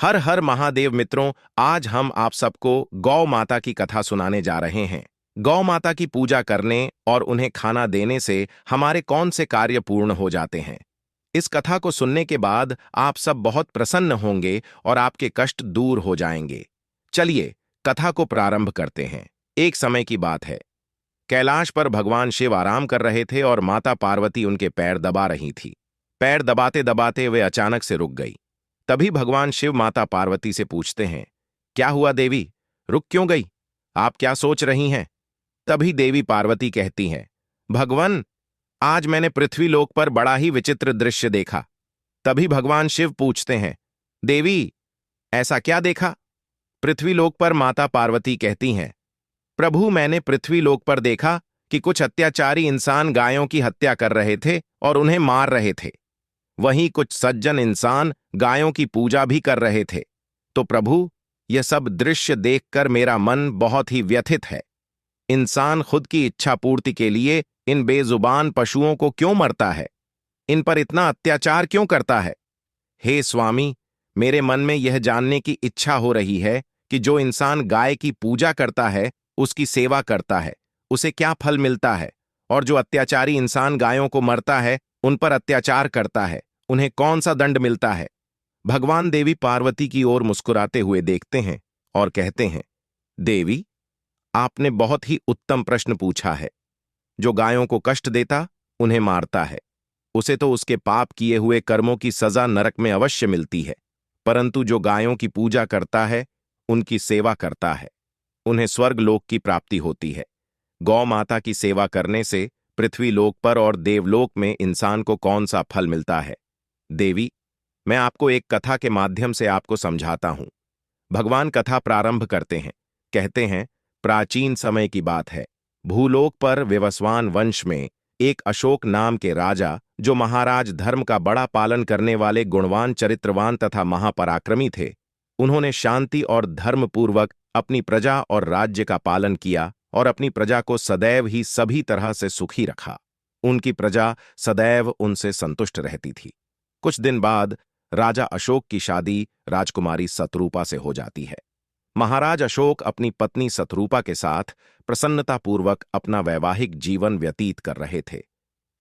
हर हर महादेव मित्रों, आज हम आप सबको गौ माता की कथा सुनाने जा रहे हैं। गौ माता की पूजा करने और उन्हें खाना देने से हमारे कौन से कार्य पूर्ण हो जाते हैं। इस कथा को सुनने के बाद आप सब बहुत प्रसन्न होंगे और आपके कष्ट दूर हो जाएंगे। चलिए कथा को प्रारंभ करते हैं। एक समय की बात है। कैलाश पर भगवान शिव आराम कर रहे थे और माता पार्वती उनके पैर दबा रही थी। पैर दबाते दबाते वे अचानक से रुक गई। तभी भगवान शिव माता पार्वती से पूछते हैं, क्या हुआ देवी, रुक क्यों गई? आप क्या सोच रही हैं? तभी देवी पार्वती कहती हैं, भगवान, आज मैंने पृथ्वी लोक पर बड़ा ही विचित्र दृश्य देखा। तभी भगवान शिव पूछते हैं, देवी, ऐसा क्या देखा? पृथ्वी लोक पर माता पार्वती कहती हैं, प्रभु, मैंने पृथ्वी लोक पर देखा कि कुछ अत्याचारी इंसान गायों की हत्या कर रहे थे और उन्हें मार रहे थे। वहीं कुछ सज्जन इंसान गायों की पूजा भी कर रहे थे। तो प्रभु, यह सब दृश्य देखकर मेरा मन बहुत ही व्यथित है। इंसान खुद की इच्छा पूर्ति के लिए इन बेजुबान पशुओं को क्यों मरता है? इन पर इतना अत्याचार क्यों करता है? हे स्वामी, मेरे मन में यह जानने की इच्छा हो रही है कि जो इंसान गाय की पूजा करता है, उसकी सेवा करता है, उसे क्या फल मिलता है, और जो अत्याचारी इंसान गायों को मरता है, उन पर अत्याचार करता है, उन्हें कौन सा दंड मिलता है? भगवान देवी पार्वती की ओर मुस्कुराते हुए देखते हैं और कहते हैं, देवी, आपने बहुत ही उत्तम प्रश्न पूछा है। जो गायों को कष्ट देता, उन्हें मारता है, उसे तो उसके पाप किए हुए कर्मों की सजा नरक में अवश्य मिलती है। परंतु जो गायों की पूजा करता है, उनकी सेवा करता है, उन्हें स्वर्ग लोक की प्राप्ति होती है। गौ माता की सेवा करने से पृथ्वी लोक पर और देवलोक में इंसान को कौन सा फल मिलता है? देवी, मैं आपको एक कथा के माध्यम से आपको समझाता हूं। भगवान कथा प्रारंभ करते हैं। कहते हैं, प्राचीन समय की बात है। भूलोक पर विवस्वान वंश में एक अशोक नाम के राजा, जो महाराज धर्म का बड़ा पालन करने वाले गुणवान, चरित्रवान तथा महापराक्रमी थे, उन्होंने शांति और धर्मपूर्वक अपनी प्रजा और राज्य का पालन किया और अपनी प्रजा को सदैव ही सभी तरह से सुखी रखा। उनकी प्रजा सदैव उनसे संतुष्ट रहती थी। कुछ दिन बाद राजा अशोक की शादी राजकुमारी शतरूपा से हो जाती है। महाराज अशोक अपनी पत्नी शतरूपा के साथ प्रसन्नतापूर्वक अपना वैवाहिक जीवन व्यतीत कर रहे थे।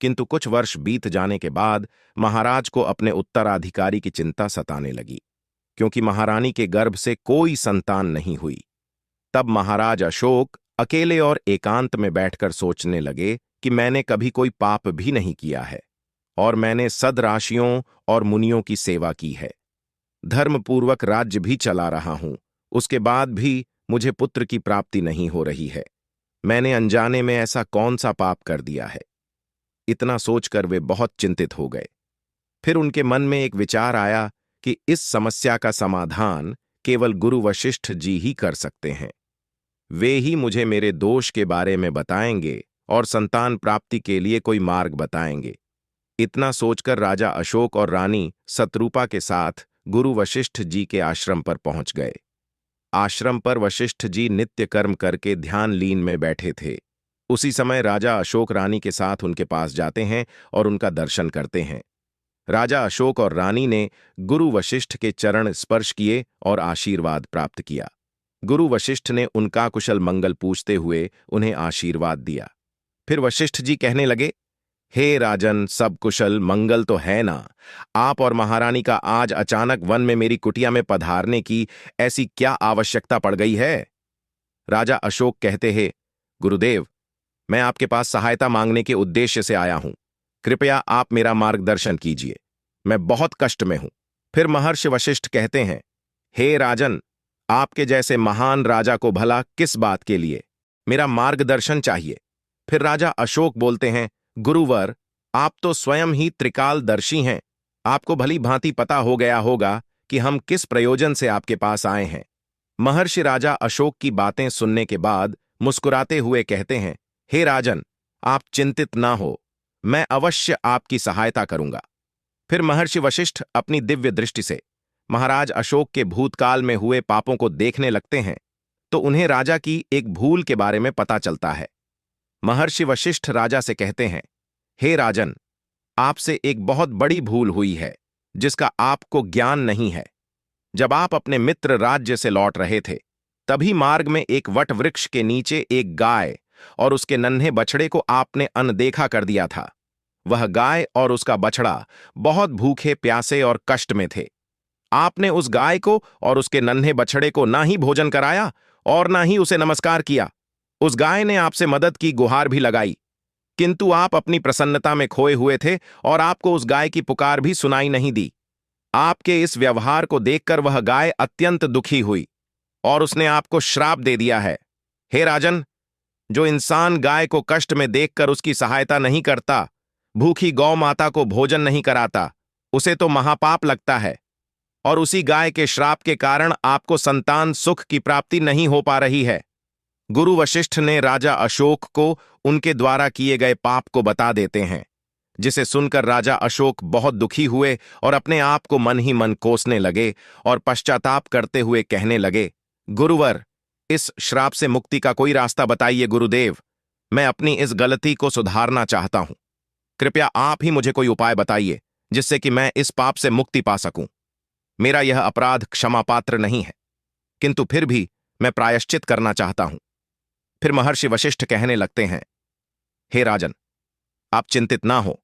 किंतु कुछ वर्ष बीत जाने के बाद महाराज को अपने उत्तराधिकारी की चिंता सताने लगी, क्योंकि महारानी के गर्भ से कोई संतान नहीं हुई। तब महाराज अशोक अकेले और एकांत में बैठकर सोचने लगे कि मैंने कभी कोई पाप भी नहीं किया है और मैंने सदराशियों और मुनियों की सेवा की है। धर्मपूर्वक राज्य भी चला रहा हूं, उसके बाद भी मुझे पुत्र की प्राप्ति नहीं हो रही है। मैंने अनजाने में ऐसा कौन सा पाप कर दिया है? इतना सोचकर वे बहुत चिंतित हो गए। फिर उनके मन में एक विचार आया कि इस समस्या का समाधान केवल गुरु वशिष्ठ जी ही कर सकते हैं। वे ही मुझे मेरे दोष के बारे में बताएंगे और संतान प्राप्ति के लिए कोई मार्ग बताएंगे। इतना सोचकर राजा अशोक और रानी शतरूपा के साथ गुरु वशिष्ठ जी के आश्रम पर पहुंच गए। आश्रम पर वशिष्ठ जी नित्य कर्म करके ध्यान लीन में बैठे थे। उसी समय राजा अशोक रानी के साथ उनके पास जाते हैं और उनका दर्शन करते हैं। राजा अशोक और रानी ने गुरु वशिष्ठ के चरण स्पर्श किए और आशीर्वाद प्राप्त किया। गुरु वशिष्ठ ने उनका कुशल मंगल पूछते हुए उन्हें आशीर्वाद दिया। फिर वशिष्ठ जी कहने लगे, हे राजन, सब कुशल मंगल तो है ना? आप और महारानी का आज अचानक वन में मेरी कुटिया में पधारने की ऐसी क्या आवश्यकता पड़ गई है? राजा अशोक कहते हैं, गुरुदेव, मैं आपके पास सहायता मांगने के उद्देश्य से आया हूं। कृपया आप मेरा मार्गदर्शन कीजिए, मैं बहुत कष्ट में हूं। फिर महर्षि वशिष्ठ कहते हैं, हे राजन, आपके जैसे महान राजा को भला किस बात के लिए मेरा मार्गदर्शन चाहिए? फिर राजा अशोक बोलते हैं, गुरुवर, आप तो स्वयं ही त्रिकालदर्शी हैं। आपको भली भांति पता हो गया होगा कि हम किस प्रयोजन से आपके पास आए हैं। महर्षि राजा अशोक की बातें सुनने के बाद मुस्कुराते हुए कहते हैं, हे राजन, आप चिंतित ना हो, मैं अवश्य आपकी सहायता करूंगा। फिर महर्षि वशिष्ठ अपनी दिव्य दृष्टि से महाराज अशोक के भूतकाल में हुए पापों को देखने लगते हैं, तो उन्हें राजा की एक भूल के बारे में पता चलता है। महर्षि वशिष्ठ राजा से कहते हैं, हे राजन, आपसे एक बहुत बड़ी भूल हुई है जिसका आपको ज्ञान नहीं है। जब आप अपने मित्र राज्य से लौट रहे थे, तभी मार्ग में एक वट वृक्ष के नीचे एक गाय और उसके नन्हे बछड़े को आपने अनदेखा कर दिया था। वह गाय और उसका बछड़ा बहुत भूखे, प्यासे और कष्ट में थे। आपने उस गाय को और उसके नन्हे बछड़े को ना ही भोजन कराया और ना ही उसे नमस्कार किया। उस गाय ने आपसे मदद की गुहार भी लगाई, किंतु आप अपनी प्रसन्नता में खोए हुए थे और आपको उस गाय की पुकार भी सुनाई नहीं दी। आपके इस व्यवहार को देखकर वह गाय अत्यंत दुखी हुई और उसने आपको श्राप दे दिया है। हे राजन, जो इंसान गाय को कष्ट में देखकर उसकी सहायता नहीं करता, भूखी गौ माता को भोजन नहीं कराता, उसे तो महापाप लगता है। और उसी गाय के श्राप के कारण आपको संतान सुख की प्राप्ति नहीं हो पा रही है। गुरु वशिष्ठ ने राजा अशोक को उनके द्वारा किए गए पाप को बता देते हैं, जिसे सुनकर राजा अशोक बहुत दुखी हुए और अपने आप को मन ही मन कोसने लगे और पश्चाताप करते हुए कहने लगे, गुरुवर, इस श्राप से मुक्ति का कोई रास्ता बताइए गुरुदेव। मैं अपनी इस गलती को सुधारना चाहता हूं। कृपया आप ही मुझे कोई उपाय बताइए जिससे कि मैं इस पाप से मुक्ति पा सकूं। मेरा यह अपराध क्षमा पात्र नहीं है, किंतु फिर भी मैं प्रायश्चित करना चाहता हूं। फिर महर्षि वशिष्ठ कहने लगते हैं, हे राजन, आप चिंतित ना हो,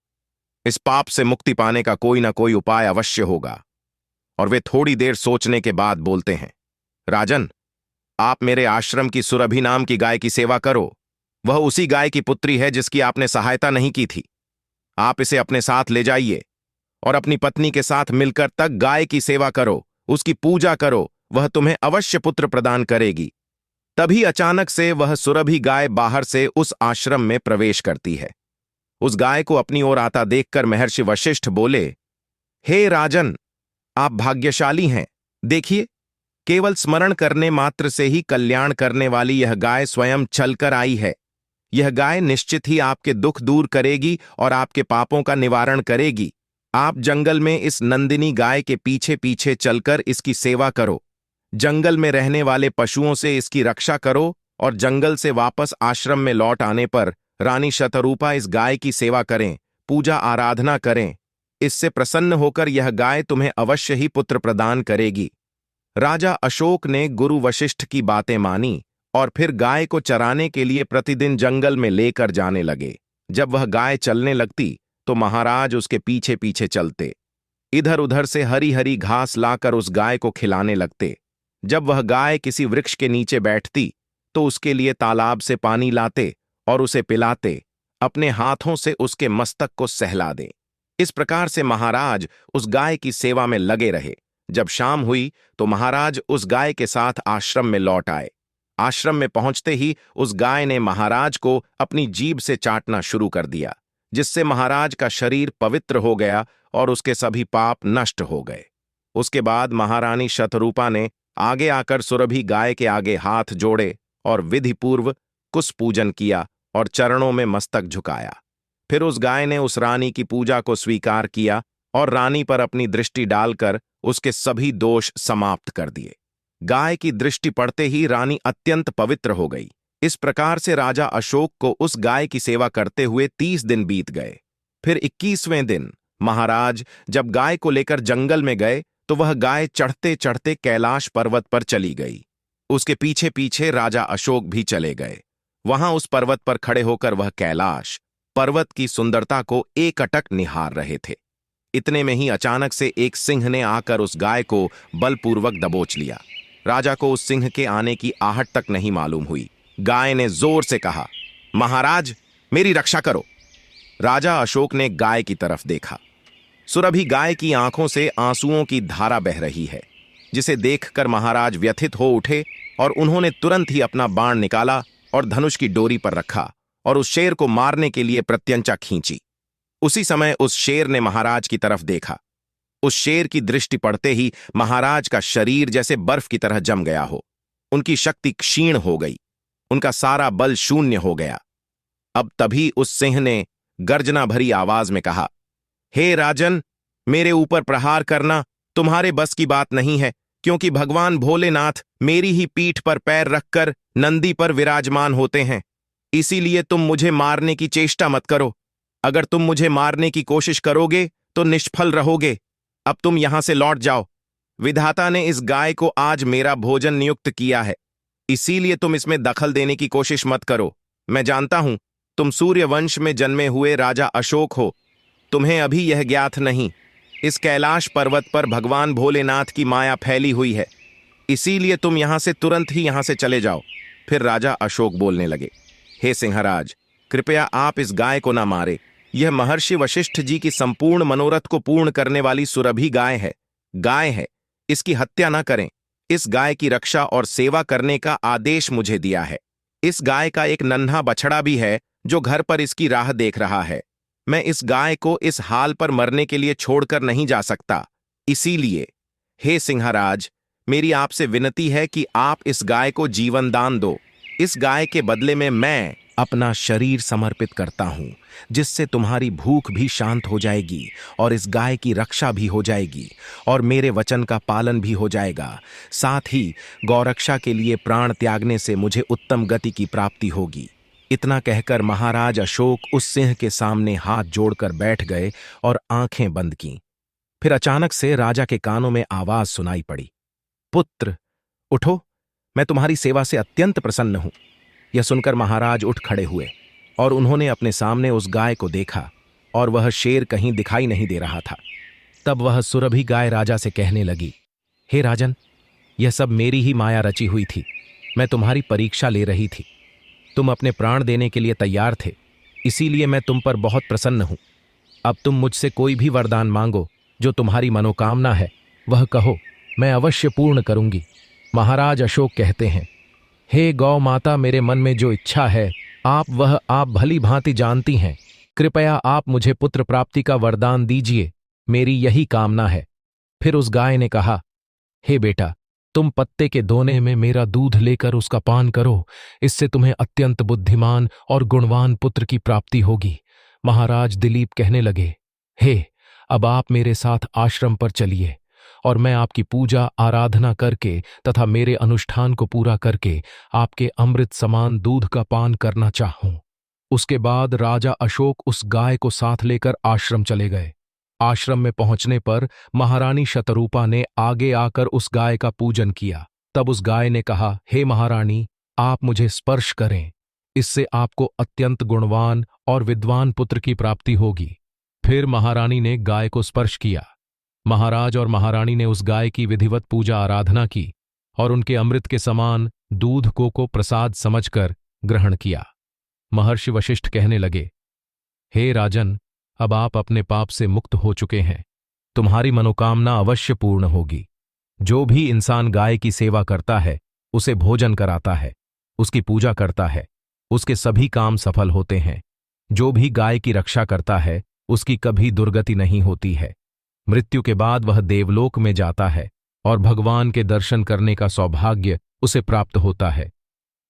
इस पाप से मुक्ति पाने का कोई ना कोई उपाय अवश्य होगा। और वे थोड़ी देर सोचने के बाद बोलते हैं, राजन, आप मेरे आश्रम की सुरभि नाम की गाय की सेवा करो। वह उसी गाय की पुत्री है जिसकी आपने सहायता नहीं की थी। आप इसे अपने साथ ले जाइए और अपनी पत्नी के साथ मिलकर तक गाय की सेवा करो, उसकी पूजा करो, वह तुम्हें अवश्य पुत्र प्रदान करेगी। तभी अचानक से वह सुरभि गाय बाहर से उस आश्रम में प्रवेश करती है। उस गाय को अपनी ओर आता देखकर महर्षि वशिष्ठ बोले, हे राजन, आप भाग्यशाली हैं। देखिए, केवल स्मरण करने मात्र से ही कल्याण करने वाली यह गाय स्वयं चलकर आई है। यह गाय निश्चित ही आपके दुख दूर करेगी और आपके पापों का निवारण करेगी। आप जंगल में इस नंदिनी गाय के पीछे पीछे चलकर इसकी सेवा करो, जंगल में रहने वाले पशुओं से इसकी रक्षा करो और जंगल से वापस आश्रम में लौट आने पर रानी शतरूपा इस गाय की सेवा करें, पूजा आराधना करें। इससे प्रसन्न होकर यह गाय तुम्हें अवश्य ही पुत्र प्रदान करेगी। राजा अशोक ने गुरु वशिष्ठ की बातें मानी और फिर गाय को चराने के लिए प्रतिदिन जंगल में लेकर जाने लगे। जब वह गाय चलने लगती तो महाराज उसके पीछे पीछे चलते, इधर उधर से हरी हरी घास लाकर उस गाय को खिलाने लगते। जब वह गाय किसी वृक्ष के नीचे बैठती तो उसके लिए तालाब से पानी लाते और उसे पिलाते, अपने हाथों से उसके मस्तक को सहला दे। इस प्रकार से महाराज उस गाय की सेवा में लगे रहे। जब शाम हुई तो महाराज उस गाय के साथ आश्रम में लौट आए। आश्रम में पहुंचते ही उस गाय ने महाराज को अपनी जीभ से चाटना शुरू कर दिया, जिससे महाराज का शरीर पवित्र हो गया और उसके सभी पाप नष्ट हो गए। उसके बाद महारानी शतरूपा ने आगे आकर सुरभि गाय के आगे हाथ जोड़े और विधिपूर्व कुछ पूजन किया और चरणों में मस्तक झुकाया। फिर उस गाय ने उस रानी की पूजा को स्वीकार किया और रानी पर अपनी दृष्टि डालकर उसके सभी दोष समाप्त कर दिए। गाय की दृष्टि पड़ते ही रानी अत्यंत पवित्र हो गई। इस प्रकार से राजा अशोक को उस गाय की सेवा करते हुए 30 दिन बीत गए। फिर 21वें दिन महाराज जब गाय को लेकर जंगल में गए तो वह गाय चढ़ते चढ़ते कैलाश पर्वत पर चली गई। उसके पीछे पीछे राजा अशोक भी चले गए। वहां उस पर्वत पर खड़े होकर वह कैलाश पर्वत की सुंदरता को एकटक निहार रहे थे। इतने में ही अचानक से एक सिंह ने आकर उस गाय को बलपूर्वक दबोच लिया। राजा को उस सिंह के आने की आहट तक नहीं मालूम हुई। गाय ने जोर से कहा, महाराज, मेरी रक्षा करो। राजा अशोक ने गाय की तरफ देखा। सुरभि गाय की आंखों से आंसुओं की धारा बह रही है, जिसे देखकर महाराज व्यथित हो उठे और उन्होंने तुरंत ही अपना बाण निकाला और धनुष की डोरी पर रखा और उस शेर को मारने के लिए प्रत्यंचा खींची। उसी समय उस शेर ने महाराज की तरफ देखा। उस शेर की दृष्टि पड़ते ही महाराज का शरीर जैसे बर्फ की तरह जम गया हो। उनकी शक्ति क्षीण हो गई, उनका सारा बल शून्य हो गया। अब तभी उस सिंह ने गर्जना भरी आवाज में कहा, हे राजन, मेरे ऊपर प्रहार करना तुम्हारे बस की बात नहीं है, क्योंकि भगवान भोलेनाथ मेरी ही पीठ पर पैर रखकर नंदी पर विराजमान होते हैं। इसीलिए तुम मुझे मारने की चेष्टा मत करो। अगर तुम मुझे मारने की कोशिश करोगे तो निष्फल रहोगे। अब तुम यहां से लौट जाओ। विधाता ने इस गाय को आज मेरा भोजन नियुक्त किया है, इसीलिए तुम इसमें दखल देने की कोशिश मत करो। मैं जानता हूं तुम सूर्यवंश में जन्मे हुए राजा अशोक हो, तुम्हें अभी यह ज्ञात नहीं। इस कैलाश पर्वत पर भगवान भोलेनाथ की माया फैली हुई है, इसीलिए तुम यहां से तुरंत ही यहां से चले जाओ। फिर राजा अशोक बोलने लगे, हे सिंहराज, कृपया आप इस गाय को ना मारे। यह महर्षि वशिष्ठ जी की संपूर्ण मनोरथ को पूर्ण करने वाली सुरभि गाय है, इसकी हत्या ना करें। इस गाय की रक्षा और सेवा करने का आदेश मुझे दिया है। इस गाय का एक नन्हा बछड़ा भी है जो घर पर इसकी राह देख रहा है। मैं इस गाय को इस हाल पर मरने के लिए छोड़कर नहीं जा सकता। इसीलिए हे सिंहराज, मेरी आपसे विनती है कि आप इस गाय को जीवन दान दो। इस गाय के बदले में मैं अपना शरीर समर्पित करता हूं, जिससे तुम्हारी भूख भी शांत हो जाएगी और इस गाय की रक्षा भी हो जाएगी और मेरे वचन का पालन भी हो जाएगा। साथ ही गौरक्षा के लिए प्राण त्यागने से मुझे उत्तम गति की प्राप्ति होगी। इतना कहकर महाराज अशोक उस सिंह के सामने हाथ जोड़कर बैठ गए और आंखें बंद कीं। फिर अचानक से राजा के कानों में आवाज सुनाई पड़ी, पुत्र उठो, मैं तुम्हारी सेवा से अत्यंत प्रसन्न हूं। यह सुनकर महाराज उठ खड़े हुए और उन्होंने अपने सामने उस गाय को देखा और वह शेर कहीं दिखाई नहीं दे रहा था। तब वह सुरभि गाय राजा से कहने लगी, हे राजन, यह सब मेरी ही माया रची हुई थी। मैं तुम्हारी परीक्षा ले रही थी। तुम अपने प्राण देने के लिए तैयार थे, इसीलिए मैं तुम पर बहुत प्रसन्न हूं। अब तुम मुझसे कोई भी वरदान मांगो, जो तुम्हारी मनोकामना है वह कहो, मैं अवश्य पूर्ण करूंगी। महाराज अशोक कहते हैं, हे गौ माता, मेरे मन में जो इच्छा है आप भली भांति जानती हैं। कृपया आप मुझे पुत्र प्राप्ति का वरदान दीजिए, मेरी यही कामना है। फिर उस गाय ने कहा, हे बेटा, तुम पत्ते के दोने में मेरा दूध लेकर उसका पान करो, इससे तुम्हें अत्यंत बुद्धिमान और गुणवान पुत्र की प्राप्ति होगी। महाराज दिलीप कहने लगे, हे, अब आप मेरे साथ आश्रम पर चलिए और मैं आपकी पूजा आराधना करके तथा मेरे अनुष्ठान को पूरा करके आपके अमृत समान दूध का पान करना चाहूं। उसके बाद राजा अशोक उस गाय को साथ लेकर आश्रम चले गए। आश्रम में पहुंचने पर महारानी शतरूपा ने आगे आकर उस गाय का पूजन किया। तब उस गाय ने कहा, हे महारानी, आप मुझे स्पर्श करें, इससे आपको अत्यंत गुणवान और विद्वान पुत्र की प्राप्ति होगी। फिर महारानी ने गाय को स्पर्श किया। महाराज और महारानी ने उस गाय की विधिवत पूजा आराधना की और उनके अमृत के समान दूध को प्रसाद समझकर ग्रहण किया। महर्षि वशिष्ठ कहने लगे, हे राजन, अब आप अपने पाप से मुक्त हो चुके हैं। तुम्हारी मनोकामना अवश्य पूर्ण होगी। जो भी इंसान गाय की सेवा करता है, उसे भोजन कराता है, उसकी पूजा करता है, उसके सभी काम सफल होते हैं। जो भी गाय की रक्षा करता है, उसकी कभी दुर्गति नहीं होती है। मृत्यु के बाद वह देवलोक में जाता है और भगवान के दर्शन करने का सौभाग्य उसे प्राप्त होता है।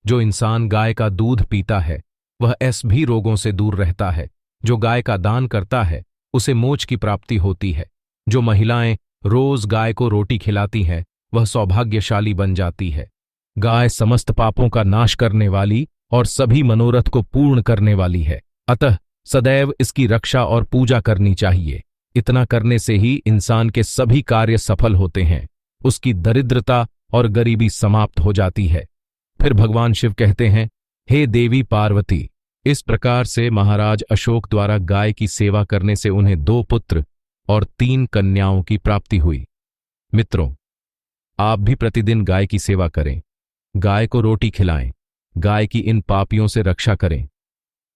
जो इंसान गाय का दूध पीता है, वह भी रोगों से दूर रहता है। जो गाय का दान करता है, उसे मोक्ष की प्राप्ति होती है। जो महिलाएं रोज गाय को रोटी खिलाती हैं, वह सौभाग्यशाली बन जाती है। गाय समस्त पापों का नाश करने वाली और सभी मनोरथ को पूर्ण करने वाली है। अतः सदैव इसकी रक्षा और पूजा करनी चाहिए। इतना करने से ही इंसान के सभी कार्य सफल होते हैं, उसकी दरिद्रता और गरीबी समाप्त हो जाती है। फिर भगवान शिव कहते हैं, हे देवी पार्वती, इस प्रकार से महाराज अशोक द्वारा गाय की सेवा करने से उन्हें 2 पुत्र और 3 कन्याओं की प्राप्ति हुई। मित्रों, आप भी प्रतिदिन गाय की सेवा करें, गाय को रोटी खिलाएं, गाय की इन पापियों से रक्षा करें।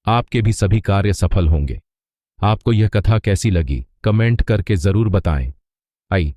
आपके भी सभी कार्य सफल होंगे। आपको यह कथा कैसी लगी, कमेंट करके जरूर बताएं। आइए